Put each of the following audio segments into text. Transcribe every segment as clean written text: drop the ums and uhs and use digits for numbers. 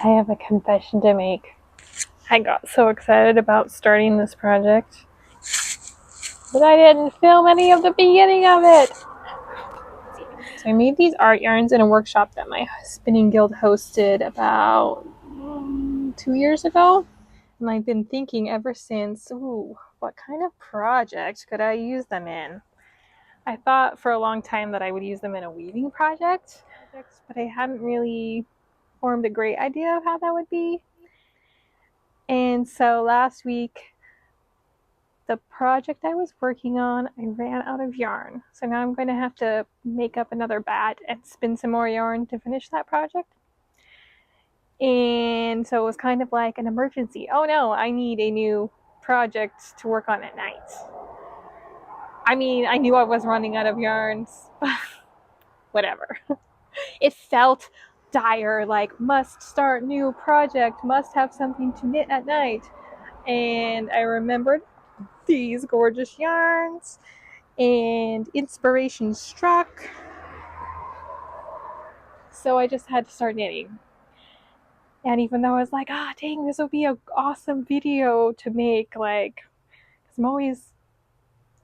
I have a confession to make. I got so excited about starting this project, but I didn't film any of the beginning of it. So I made these art yarns in a workshop that my spinning guild hosted about 2 years ago. And I've been thinking ever since, what kind of project could I use them in? I thought for a long time that I would use them in a weaving project, but I hadn't really formed a great idea of how that would be. And so last week, the project I was working on, I ran out of yarn. So now I'm going to have to make up another bat and spin some more yarn to finish that project. And so it was kind of like an emergency. Oh no, I need a new project to work on at night. I mean, I knew I was running out of yarns. Whatever. It felt dire, like must start new project, must have something to knit at night. And I remembered these gorgeous yarns and inspiration struck. So I just had to start knitting. And even though I was like, dang, this would be an awesome video to make, like, because I'm always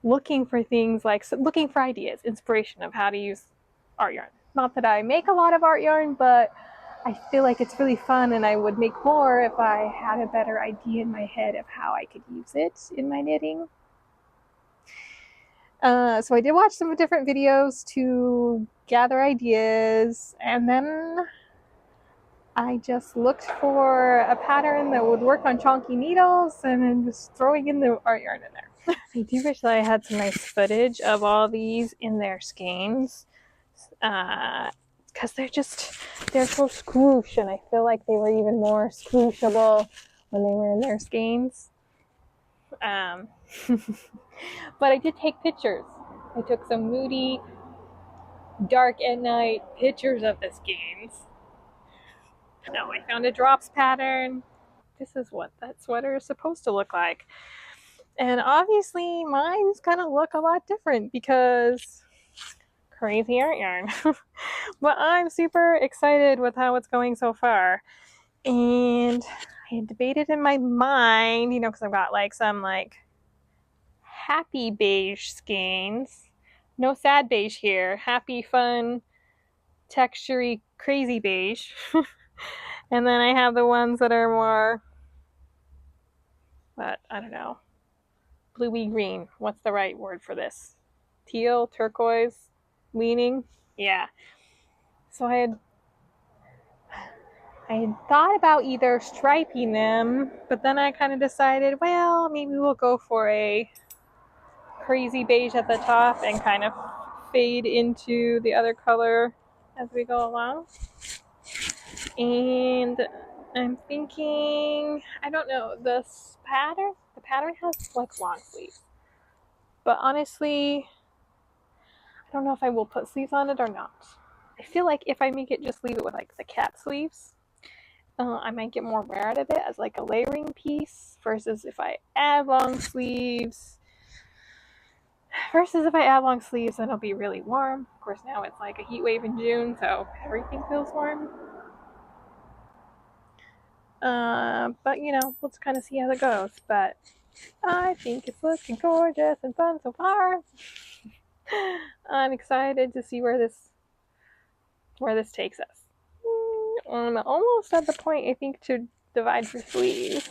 looking for things, like looking for ideas, inspiration of how to use art yarn. Not that I make a lot of art yarn, but I feel like it's really fun and I would make more if I had a better idea in my head of how I could use it in my knitting. So I did watch some different videos to gather ideas, and then I just looked for a pattern that would work on chonky needles and then just throwing in the art yarn in there. I do wish that I had some nice footage of all these in their skeins, because they're so squoosh, and I feel like they were even more squooshable when they were in their skeins. But I did take pictures. I took some moody, dark at night pictures of the skeins. No, I found a drops pattern. This is what that sweater is supposed to look like. And obviously mine's gonna look a lot different because crazy art yarn. But I'm super excited with how it's going so far. And I had debated in my mind, because I've got like some like happy beige skeins. No sad beige here. Happy, fun, textury, crazy beige. And then I have the ones that are more, I don't know, bluey green. What's the right word for this? Teal, turquoise, leaning? Yeah. So I had thought about either striping them, but then I kind of decided, well, maybe we'll go for a crazy beige at the top and kind of fade into the other color as we go along. And I'm thinking, I don't know, the pattern has like long sleeves. But honestly, I don't know if I will put sleeves on it or not. I feel like if I make it, just leave it with like the cat sleeves, I might get more wear out of it as like a layering piece versus if I add long sleeves. Then it'll be really warm. Of course, now it's like a heat wave in June, so everything feels warm. But we'll just kind of see how it goes. But I think it's looking gorgeous and fun so far. I'm excited to see where this takes us. I'm almost at the point, I think, to divide for sleeves.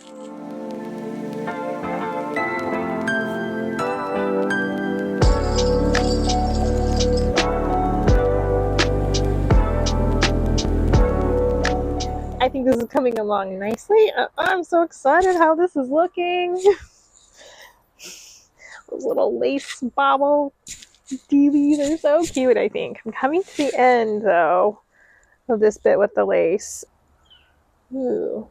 I think this is coming along nicely. I'm so excited how this is looking. Those little lace bobble dealies are so cute, I think. I'm coming to the end, though, of this bit with the lace. Ooh,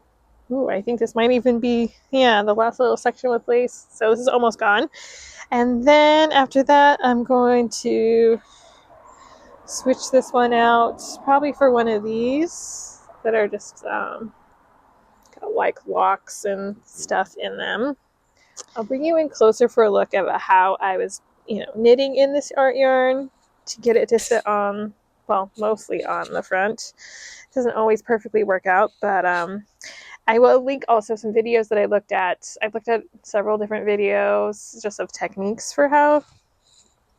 I think this might even be, the last little section with lace. So this is almost gone. And then after that, I'm going to switch this one out, probably for one of these that are just got like locks and stuff in them. I'll bring you in closer for a look at how I was, knitting in this art yarn to get it to sit on well, mostly on the front. It doesn't always perfectly work out, but I will link also some videos that I looked at. I've looked at several different videos just of techniques for how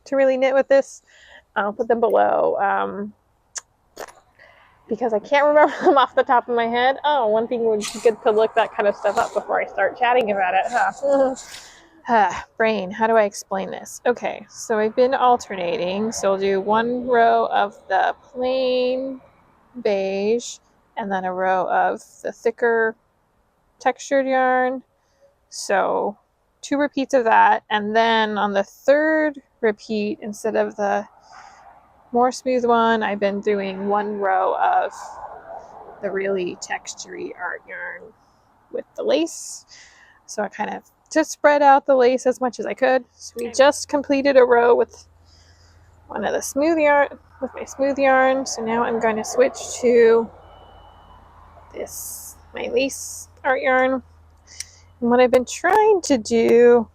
to really knit with this. I'll put them below because I can't remember them off the top of my head. Oh, one thing would be good to look that kind of stuff up before I start chatting about it. Huh? Brain, how do I explain this? Okay, so I've been alternating. So I'll do one row of the plain beige and then a row of the thicker textured yarn. So 2 repeats of that, and then on the 3rd repeat, instead of the more smooth one, I've been doing 1 row of the really textury art yarn with the lace. So I kind of just spread out the lace as much as I could. So we just completed a row with one of the smooth yarn, with my smooth yarn. So now I'm going to switch to this, my lace art yarn. And what I've been trying to do,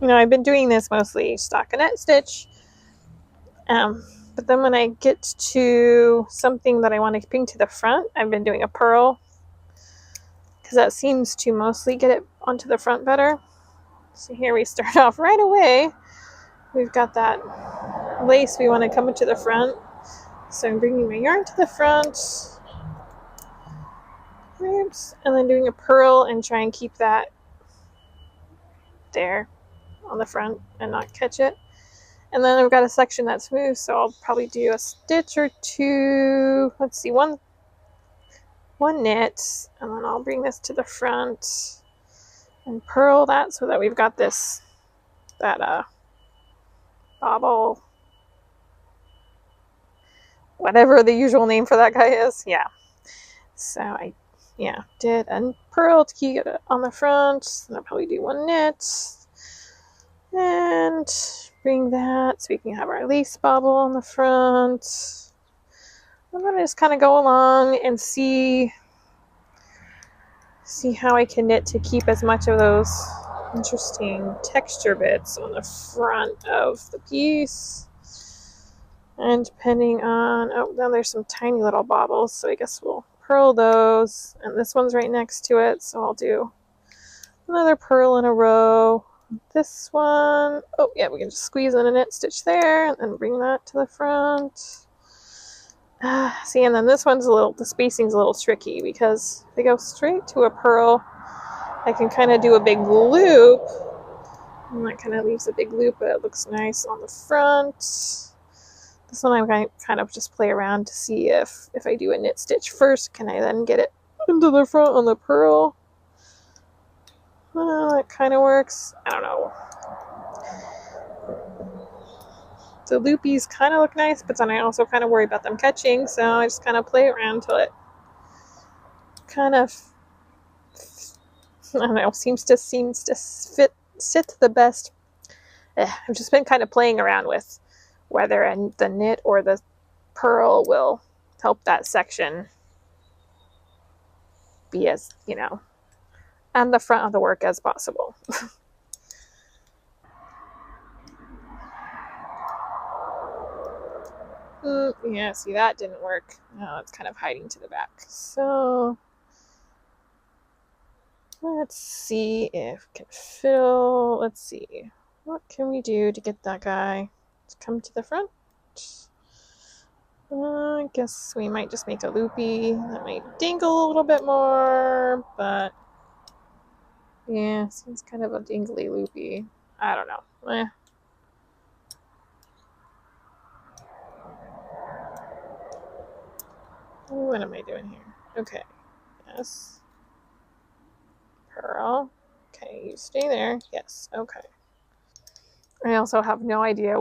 I've been doing this mostly stockinette stitch. But then when I get to something that I want to bring to the front, I've been doing a purl because that seems to mostly get it onto the front better. So here we start off right away. We've got that lace we want to come into the front. So I'm bringing my yarn to the front. Oops. And then doing a purl and try and keep that there on the front and not catch it. And then I've got a section that's smooth, so I'll probably do a stitch or 2. Let's see, one knit, and then I'll bring this to the front and purl that so that we've got that bobble, whatever the usual name for that guy is. Yeah. So I did a purl to keep it on the front, and I'll probably do 1 knit and bring that so we can have our lace bobble on the front. And then I just kind of go along and see how I can knit to keep as much of those interesting texture bits on the front of the piece. And depending on, then there's some tiny little bobbles, so I guess we'll purl those. And this one's right next to it, so I'll do another purl in a row. This one, we can just squeeze in a knit stitch there and then bring that to the front. See, and then this one's the spacing's a little tricky because if I go straight to a purl, I can kind of do a big loop, and that kind of leaves a big loop, but it looks nice on the front. This one I'm going to kind of just play around to see if I do a knit stitch first, can I then get it into the front on the purl? That kind of works. I don't know. The loopies kind of look nice, but then I also kind of worry about them catching, so I just kind of play around till it kind of, I don't know, seems to sit the best. I've just been kind of playing around with whether the knit or the purl will help that section be as, and the front of the work as possible. Yeah, see, that didn't work. Now it's kind of hiding to the back. So let's see if we can fill. Let's see. What can we do to get that guy to come to the front? I guess we might just make a loopy. That might dingle a little bit more, but yeah, seems kind of a dingly loopy. I don't know. What am I doing here? Okay. Yes. Purl. Okay, you stay there. Yes. Okay. I also have no idea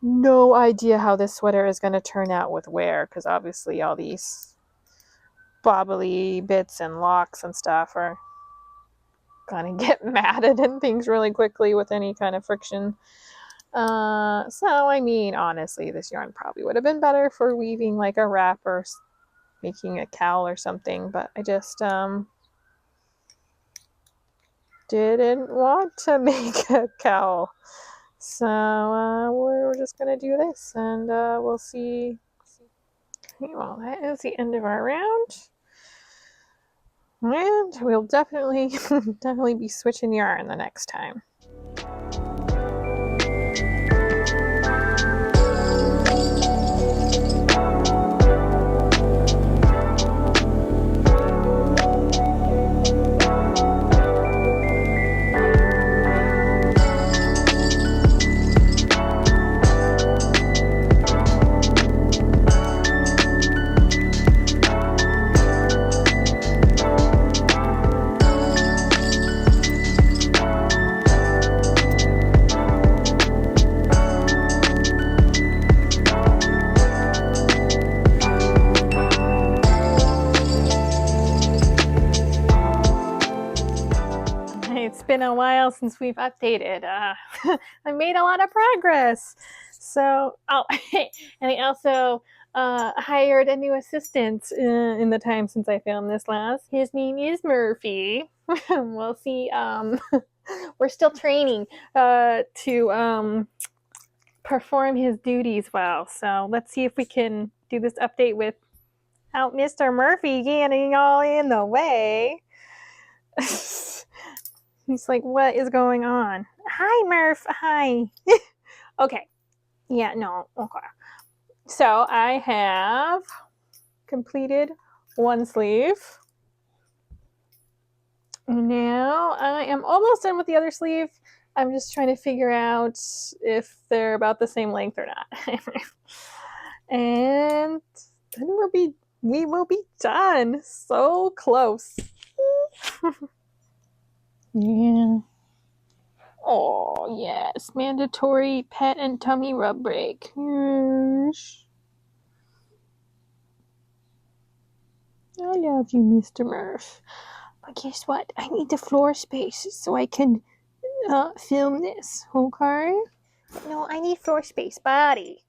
no idea how this sweater is going to turn out with wear, because obviously all these bobbly bits and locks and stuff are going to get matted and things really quickly with any kind of friction. So I mean, honestly, this yarn probably would have been better for weaving like a wrap or making a cowl or something, but I just didn't want to make a cowl. So we're just gonna do this, and we'll see. Well, that is the end of our round, and we'll definitely be switching yarn the next time. It's been a while since we've updated. I made a lot of progress. So, and I also hired a new assistant in the time since I filmed this last. His name is Murphy. We'll see. We're still training to perform his duties well. So let's see if we can do this update without Mr. Murphy getting all in the way. He's like, what is going on? Hi, Murph. Hi. Okay. Yeah, no. Okay. So I have completed one sleeve. Now I am almost done with the other sleeve. I'm just trying to figure out if they're about the same length or not. And then we will be done. So close. Yeah. Oh, yes. Mandatory pet and tummy rub break. Yes. I love you, Mr. Murph. But guess what? I need the floor space so I can film this, okay? No, I need floor space. Body.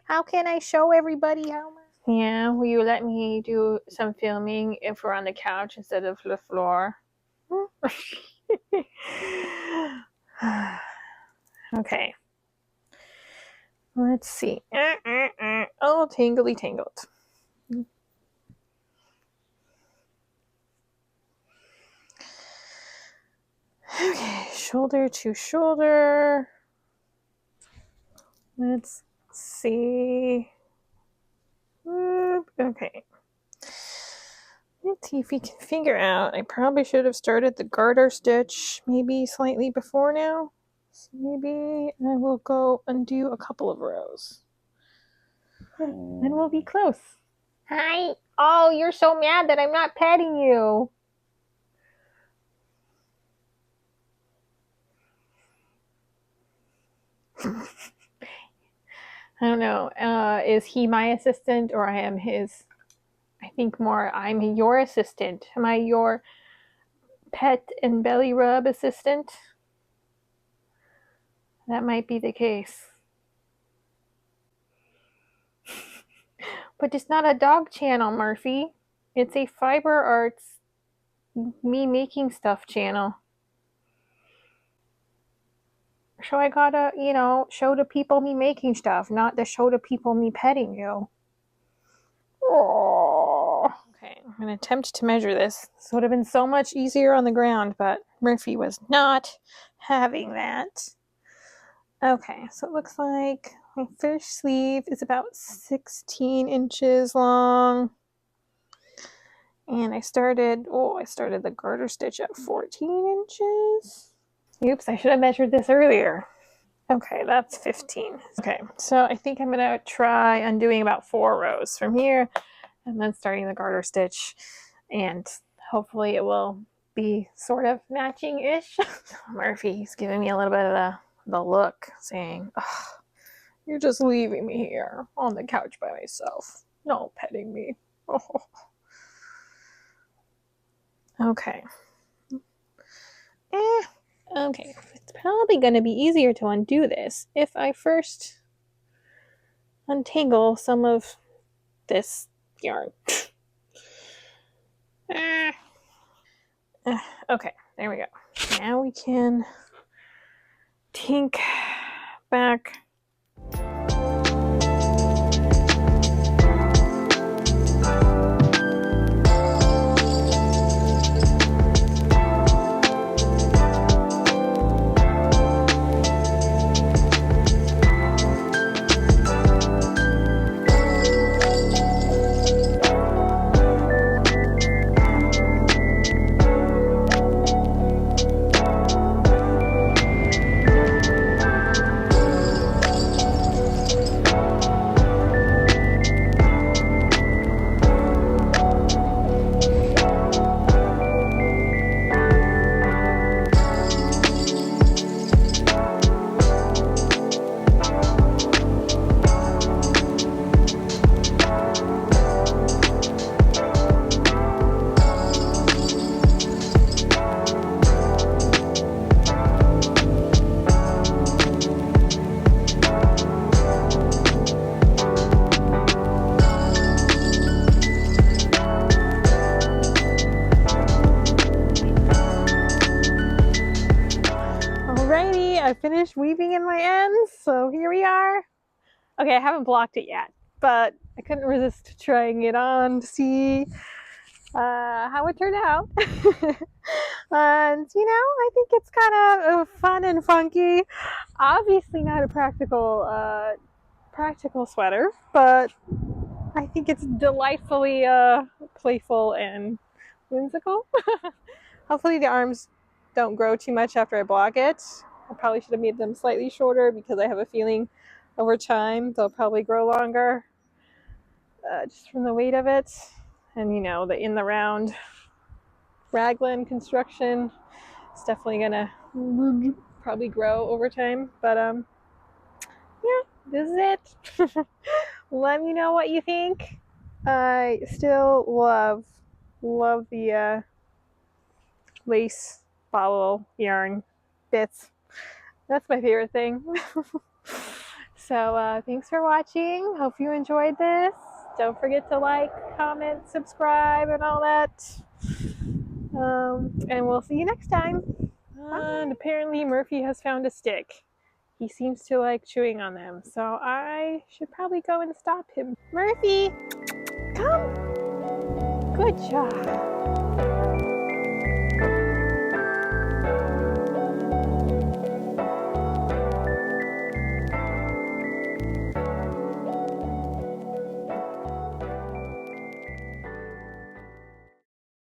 How can I show everybody how much? Yeah, will you let me do some filming if we're on the couch instead of the floor? Okay. Let's see. Oh, tingly tangled. Okay, shoulder to shoulder. Let's see. Okay. Let's see if we can figure out. I probably should have started the garter stitch maybe slightly before now. So maybe I will go undo a couple of rows. Then we'll be close. Hi. Oh, you're so mad that I'm not petting you. I don't know. Is he my assistant or I am his? I think more I'm your assistant. Am I your pet and belly rub assistant? That might be the case. But it's not a dog channel, Murphy. It's a fiber arts me making stuff channel. So I gotta, show the people me making stuff, not to show the people me petting you. Oh. Okay, I'm gonna attempt to measure this. This would have been so much easier on the ground, but Murphy was not having that. Okay, so it looks like my first sleeve is about 16 inches long. And I started the garter stitch at 14 inches. Oops, I should have measured this earlier. Okay, that's 15. Okay, so I think I'm going to try undoing about 4 rows from here and then starting the garter stitch, and hopefully it will be sort of matching-ish. Murphy's giving me a little bit of the look, saying, oh, you're just leaving me here on the couch by myself. No petting me. Oh. Okay. Okay, it's probably going to be easier to undo this if I first untangle some of this yarn. Okay, there we go. Now we can tink back. Alrighty, I finished weaving in my ends, so here we are. Okay, I haven't blocked it yet, but I couldn't resist trying it on to see how it turned out. And you know, I think it's kind of fun and funky. Obviously not a practical sweater, but I think it's delightfully playful and whimsical. Hopefully the arms don't grow too much after I block it. I probably should have made them slightly shorter because I have a feeling over time they'll probably grow longer just from the weight of it. And you know, the in the round raglan construction is definitely gonna probably grow over time. But yeah, this is it. Let me know what you think. I still love the lace follow yarn bits. That's my favorite thing. So thanks for watching. Hope you enjoyed this. Don't forget to like, comment, subscribe, and all that. And we'll see you next time. And apparently Murphy has found a stick. He seems to like chewing on them, so I should probably go and stop him. Murphy, come! Good job.